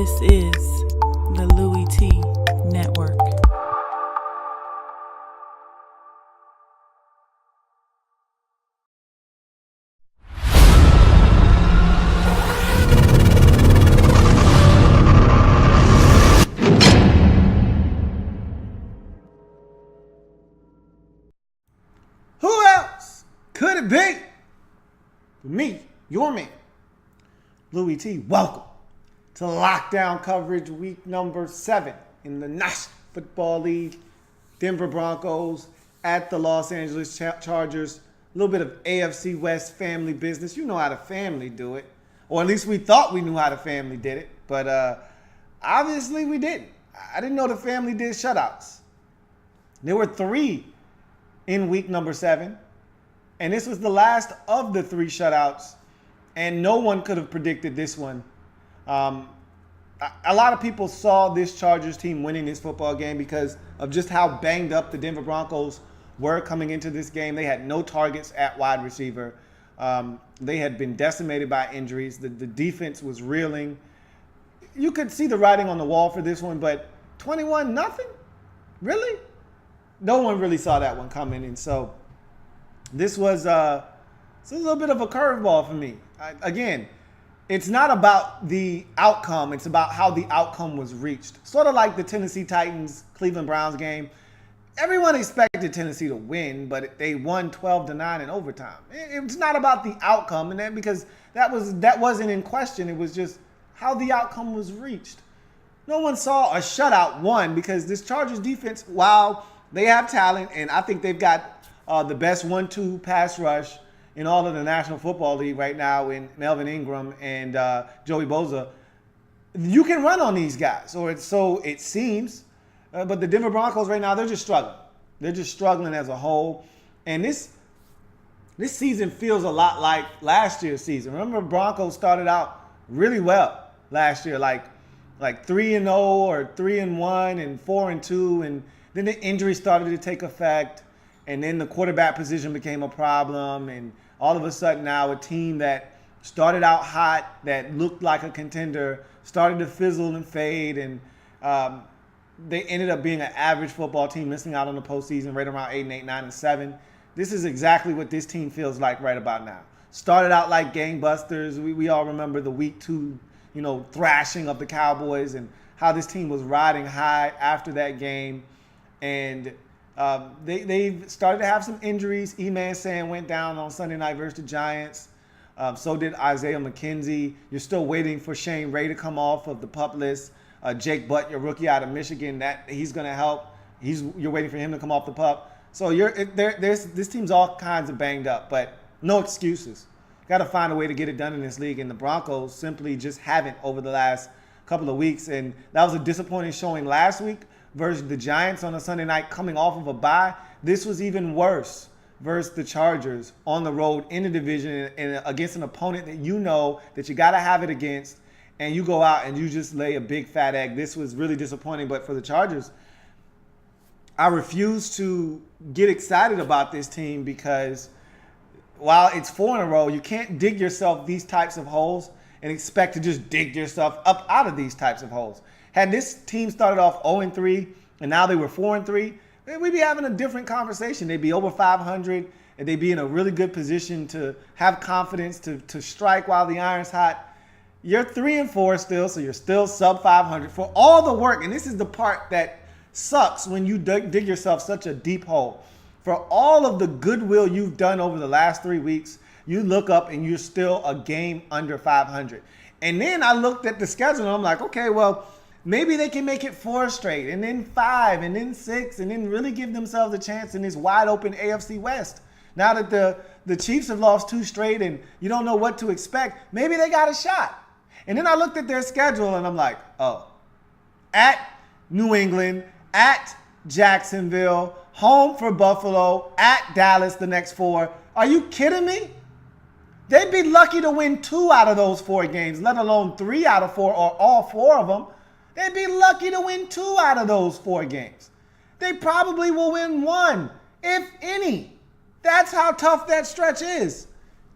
This is the Louie T Network. Who else could it be? Me, your man, Louie T. Welcome to lockdown coverage week number 7 in the National Football League. Denver Broncos at the Los Angeles Chargers. A little bit of AFC West family business. You know how the family do it. Or at least we thought we knew how the family did it. But obviously we didn't. I didn't know the family did shutouts. There were 3 in week number 7. And this was the last of the 3 shutouts. And no one could have predicted this one. A lot of people saw this Chargers team winning this football game because of just how banged up the Denver Broncos were coming into this game. They had no targets at wide receiver. They had been decimated by injuries. The defense was reeling. You could see the writing on the wall for this one, but 21-0? Really? No one really saw that one coming. And so this was a little bit of a curveball for me. Again, it's not about the outcome. It's about how the outcome was reached. Sort of like the Tennessee Titans-Cleveland Browns game. Everyone expected Tennessee to win, but they won 12-9 in overtime. It's not about the outcome, and then because that wasn't in question. It was just how the outcome was reached. No one saw a shutout won because this Chargers defense, while they have talent, and I think they've got the best 1-2 pass rush in all of the National Football League right now in Melvin Ingram and Joey Bosa. You can run on these guys, or so it seems. But the Denver Broncos right now, they're just struggling. They're just struggling as a whole. And this season feels a lot like last year's season. Remember, Broncos started out really well last year, like 3-0 or 3-1 and 4-2, and then the injury started to take effect, and then the quarterback position became a problem, and all of a sudden now a team that started out hot, that looked like a contender, started to fizzle and fade, and they ended up being an average football team, missing out on the postseason right around 8-8, 9-7. This is exactly what this team feels like right about now. Started out like gangbusters. We all remember the week 2, thrashing of the Cowboys and how this team was riding high after that game. And they've started to have some injuries. E-Man Sam went down on Sunday night versus the Giants. So did Isaiah McKenzie. You're still waiting for Shane Ray to come off of the PUP list. Jake Butt, your rookie out of Michigan, that he's going to help. You're waiting for him to come off the PUP. So this team's all kinds of banged up, but no excuses. Got to find a way to get it done in this league, and the Broncos simply just haven't over the last couple of weeks. And that was a disappointing showing last week versus the Giants on a Sunday night coming off of a bye. This was even worse versus the Chargers on the road in the division and against an opponent that you know that you got to have it against, and you go out and you just lay a big fat egg. This was really disappointing. But for the Chargers, I refuse to get excited about this team because while it's 4 in a row, you can't dig yourself these types of holes and expect to just dig yourself up out of these types of holes. Had this team started off 0-3 and now they were 4-3, we'd be having a different conversation. They'd be over 500 and they'd be in a really good position to have confidence to strike while the iron's hot. You're 3-4 still, so you're still sub 500 for all the work. And this is the part that sucks when you dig yourself such a deep hole. For all of the goodwill you've done over the last 3 weeks, you look up and you're still a game under 500. And then I looked at the schedule and I'm like, okay, well, maybe they can make it 4 straight and then 5 and then 6 and then really give themselves a chance in this wide open AFC West. Now that the Chiefs have lost 2 straight and you don't know what to expect, maybe they got a shot. And then I looked at their schedule and I'm like, oh, at New England, at Jacksonville, home for Buffalo, at Dallas the next 4. Are you kidding me? They'd be lucky to win 2 out of those 4 games, let alone 3 out of 4 or all 4 of them. They'd be lucky to win 2 out of those 4 games. They probably will win 1, if any. That's how tough that stretch is.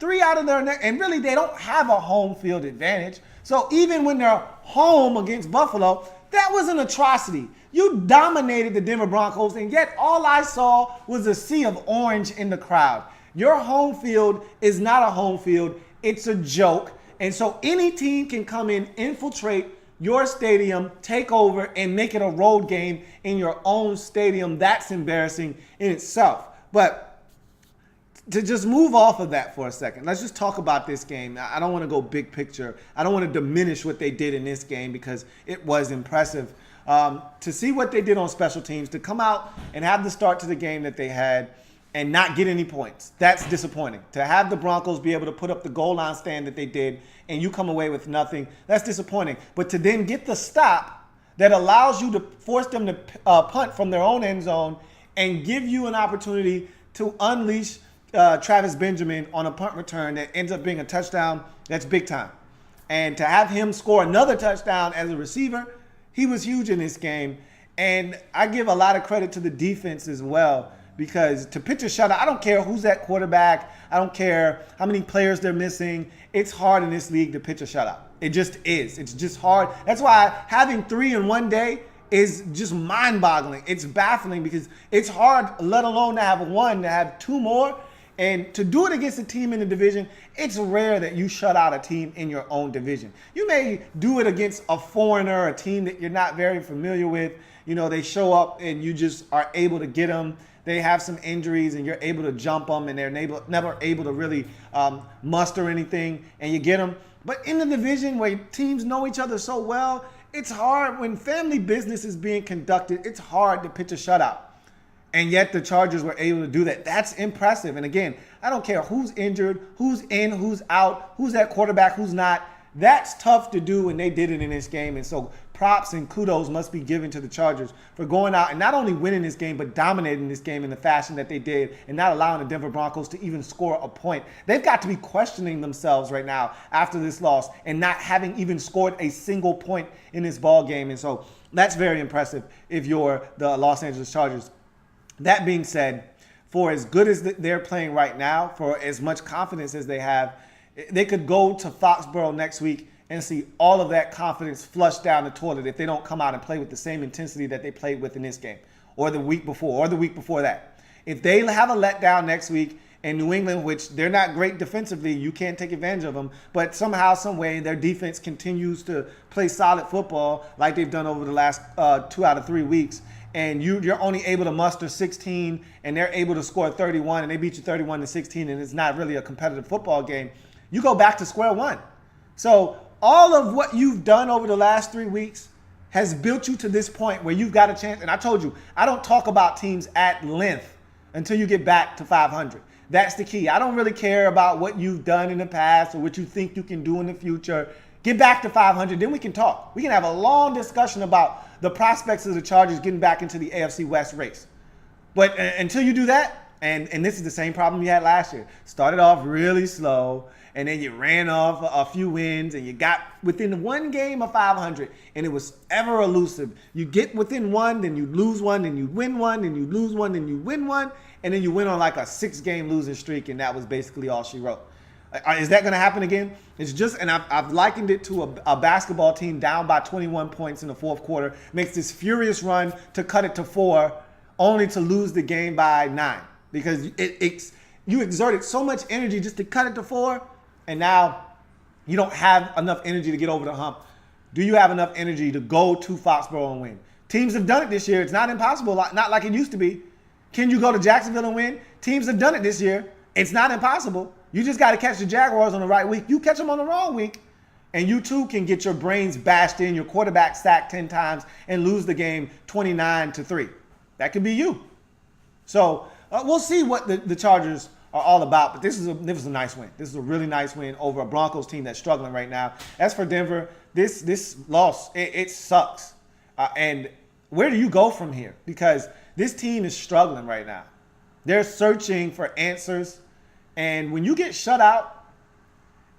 3 out of their next, and really they don't have a home field advantage. So even when they're home against Buffalo, that was an atrocity. You dominated the Denver Broncos, and yet all I saw was a sea of orange in the crowd. Your home field is not a home field. It's a joke. And so any team can come in, infiltrate your stadium, take over, and make it a road game in your own stadium. That's embarrassing in itself. But to just move off of that for a second, let's just talk about this game. I don't want to go big picture. I don't want to diminish what they did in this game because it was impressive. To see what they did on special teams, to come out and have the start to the game that they had and not get any points, that's disappointing. To have the Broncos be able to put up the goal line stand that they did and you come away with nothing, that's disappointing. But to then get the stop that allows you to force them to punt from their own end zone and give you an opportunity to unleash Travis Benjamin on a punt return that ends up being a touchdown, that's big time. And to have him score another touchdown as a receiver, he was huge in this game. And I give a lot of credit to the defense as well, because to pitch a shutout, I don't care who's at quarterback. I don't care how many players they're missing. It's hard in this league to pitch a shutout. It just is. It's just hard. That's why having 3 in one day is just mind-boggling. It's baffling because it's hard, let alone to have 1, to have 2 more. And to do it against a team in the division, it's rare that you shut out a team in your own division. You may do it against a foreigner, a team that you're not very familiar with. You know, they show up and you just are able to get them. They have some injuries and you're able to jump them and they're never able to really muster anything and you get them. But in the division where teams know each other so well, it's hard. When family business is being conducted, it's hard to pitch a shutout. And yet the Chargers were able to do that. That's impressive. And again, I don't care who's injured, who's in, who's out, who's at quarterback, who's not. That's tough to do, and they did it in this game. And so props and kudos must be given to the Chargers for going out and not only winning this game, but dominating this game in the fashion that they did and not allowing the Denver Broncos to even score a point. They've got to be questioning themselves right now after this loss and not having even scored a single point in this ball game. And so that's very impressive if you're the Los Angeles Chargers. That being said, for as good as they're playing right now, for as much confidence as they have, they could go to Foxborough next week and see all of that confidence flush down the toilet if they don't come out and play with the same intensity that they played with in this game or the week before or the week before that. If they have a letdown next week in New England, which they're not great defensively, you can't take advantage of them, but somehow, some way, their defense continues to play solid football like they've done over the last 2 out of 3 weeks, and you're only able to muster 16 and they're able to score 31 and they beat you 31-16 and it's not really a competitive football game, you go back to square one. So all of what you've done over the last 3 weeks has built you to this point where you've got a chance. And I told you, I don't talk about teams at length until you get back to 500. That's the key. I don't really care about what you've done in the past or what you think you can do in the future. Get back to 500, then we can talk. We can have a long discussion about the prospects of the Chargers getting back into the AFC West race. But until you do that, and this is the same problem you had last year. Started off really slow, and then you ran off a few wins, and you got within one game of 500, and it was ever elusive. You get within one, then you lose one, then you win one, then you lose one, then you win one, and then you went on like a 6-game losing streak, and that was basically all she wrote. Is that going to happen again? It's just, and I've likened it to a basketball team down by 21 points in the fourth quarter, makes this furious run to cut it to 4, only to lose the game by 9. Because you exerted so much energy just to cut it to 4, and now you don't have enough energy to get over the hump. Do you have enough energy to go to Foxborough and win? Teams have done it this year. It's not impossible, not like it used to be. Can you go to Jacksonville and win? Teams have done it this year. It's not impossible. You just got to catch the Jaguars on the right week. You catch them on the wrong week, and you too can get your brains bashed in, your quarterback sacked 10 times, and lose the game 29-3. That could be you. So we'll see what the Chargers are all about. But this was a nice win. This is a really nice win over a Broncos team that's struggling right now. As for Denver, this loss, it sucks. And where do you go from here? Because this team is struggling right now. They're searching for answers. And when you get shut out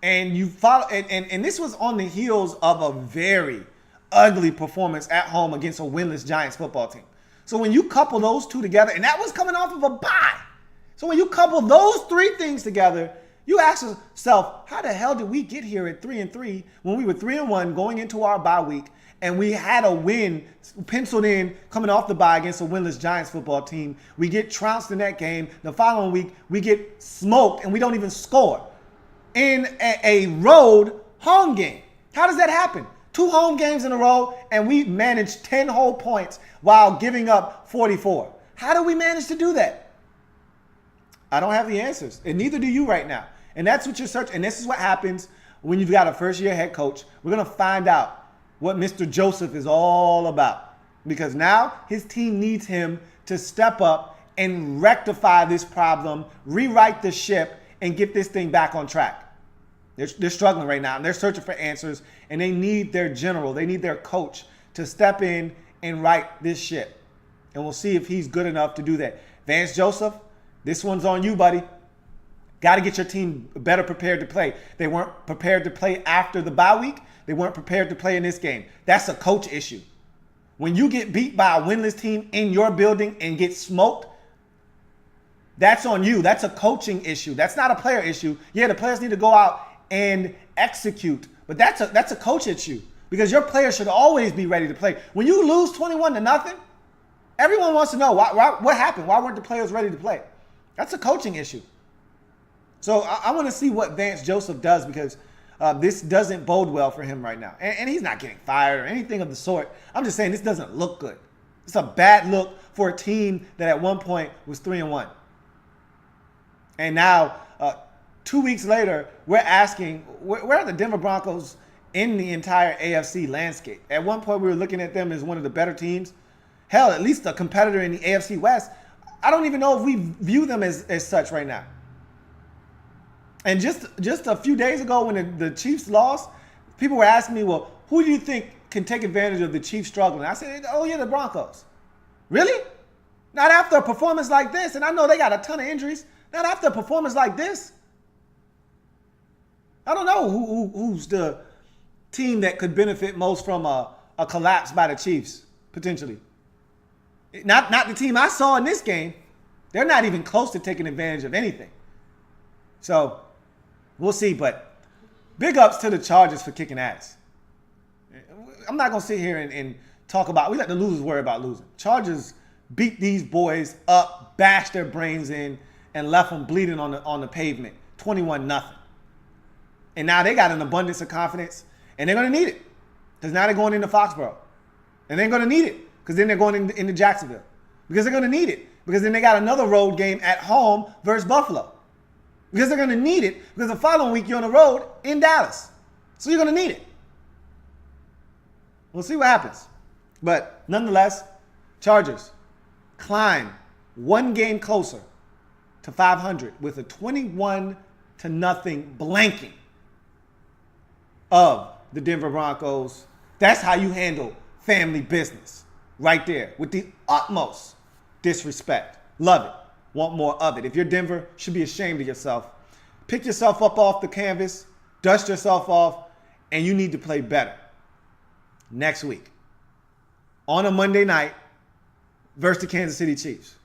and you follow, and this was on the heels of a very ugly performance at home against a winless Giants football team. So when you couple those two together, and that was coming off of a bye. So when you couple those 3 things together, You ask yourself, how the hell did we get here at 3-3 when we were 3-1 going into our bye week and we had a win penciled in coming off the bye against a winless Giants football team? We get trounced in that game. The following week, we get smoked and we don't even score in a road home game. How does that happen? 2 home games in a row and we managed 10 whole points while giving up 44. How do we manage to do that? I don't have the answers, and neither do you right now. And that's what you're searching. And this is what happens when you've got a first-year head coach. We're going to find out what Mr. Joseph is all about, because now his team needs him to step up and rectify this problem, rewrite the ship, and get this thing back on track. They're struggling right now, and they're searching for answers, and they need their general, they need their coach to step in and right this ship. And we'll see if he's good enough to do that. Vance Joseph, this one's on you, buddy. Got to get your team better prepared to play. They weren't prepared to play after the bye week. They weren't prepared to play in this game. That's a coach issue. When you get beat by a winless team in your building and get smoked, that's on you. That's a coaching issue. That's not a player issue. Yeah, the players need to go out and execute, but that's a coach issue, because your players should always be ready to play. When you lose 21-0, everyone wants to know what happened. Why weren't the players ready to play? That's a coaching issue. So I want to see what Vance Joseph does, because this doesn't bode well for him right now. And he's not getting fired or anything of the sort. I'm just saying this doesn't look good. It's a bad look for a team that at one point was 3-1. And now, 2 weeks later, we're asking, where are the Denver Broncos in the entire AFC landscape? At one point, we were looking at them as one of the better teams. Hell, at least a competitor in the AFC West. I don't even know if we view them as such right now. And just a few days ago when the Chiefs lost, people were asking me, well, who do you think can take advantage of the Chiefs struggling? I said, oh, yeah, the Broncos. Really? Not after a performance like this. And I know they got a ton of injuries. Not after a performance like this. I don't know who's the team that could benefit most from a collapse by the Chiefs, potentially. Not the team I saw in this game. They're not even close to taking advantage of anything. So we'll see, but big ups to the Chargers for kicking ass. I'm not going to sit here and talk about, we let the losers worry about losing. Chargers beat these boys up, bashed their brains in, and left them bleeding on the pavement, 21-0. And now they got an abundance of confidence, and they're going to need it, because now they're going into Foxborough. And they're going to need it, because then they're going into Jacksonville. Because they're going to need it, because then they got another road game at home versus Buffalo. Because they're going to need it, because the following week you're on the road in Dallas. So you're going to need it. We'll see what happens. But nonetheless, Chargers climb one game closer to 500 with a 21-0 blanking of the Denver Broncos. That's how you handle family business right there, with the utmost disrespect. Love it. Want more of it. If you're Denver, you should be ashamed of yourself. Pick yourself up off the canvas, dust yourself off, and you need to play better next week on a Monday night versus the Kansas City Chiefs.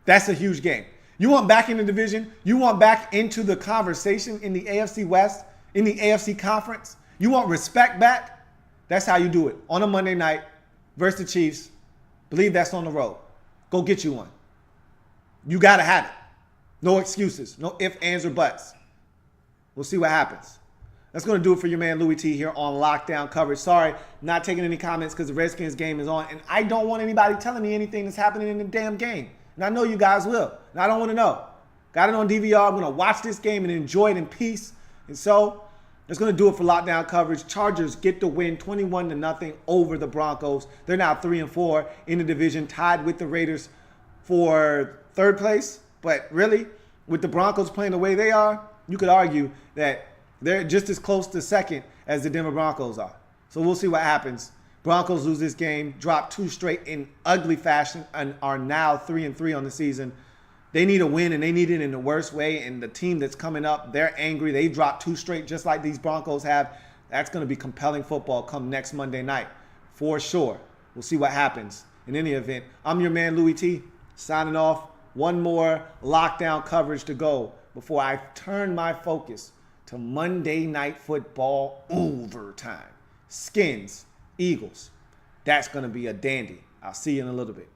That's a huge game. You want back in the division? You want back into the conversation in the AFC West, in the AFC Conference? You want respect back? That's how you do it. On a Monday night versus the Chiefs. Believe that's on the road. Go get you one. You got to have it. No excuses. No ifs, ands, or buts. We'll see what happens. That's going to do it for your man Louie T here on Lockdown Coverage. Sorry, not taking any comments because the Redskins game is on, and I don't want anybody telling me anything that's happening in the damn game. And I know you guys will, and I don't want to know. Got it on DVR. I'm going to watch this game and enjoy it in peace. And so that's going to do it for Lockdown Coverage. Chargers get the win 21-0 over the Broncos. They're now 3-4 in the division, tied with the Raiders for third place. But really, with the Broncos playing the way they are, you could argue that they're just as close to second as the Denver Broncos are. So we'll see what happens. Broncos lose this game, drop 2 straight in ugly fashion, and are now 3-3 on the season. They need a win, and they need it in the worst way. And the team that's coming up, they're angry. They dropped 2 straight just like these Broncos have. That's going to be compelling football come next Monday night for sure. We'll see what happens. In any event, I'm your man Louie T, signing off. one more lockdown coverage to go before I turn my focus to Monday Night Football overtime. Skins, Eagles. That's going to be a dandy. I'll see you in a little bit.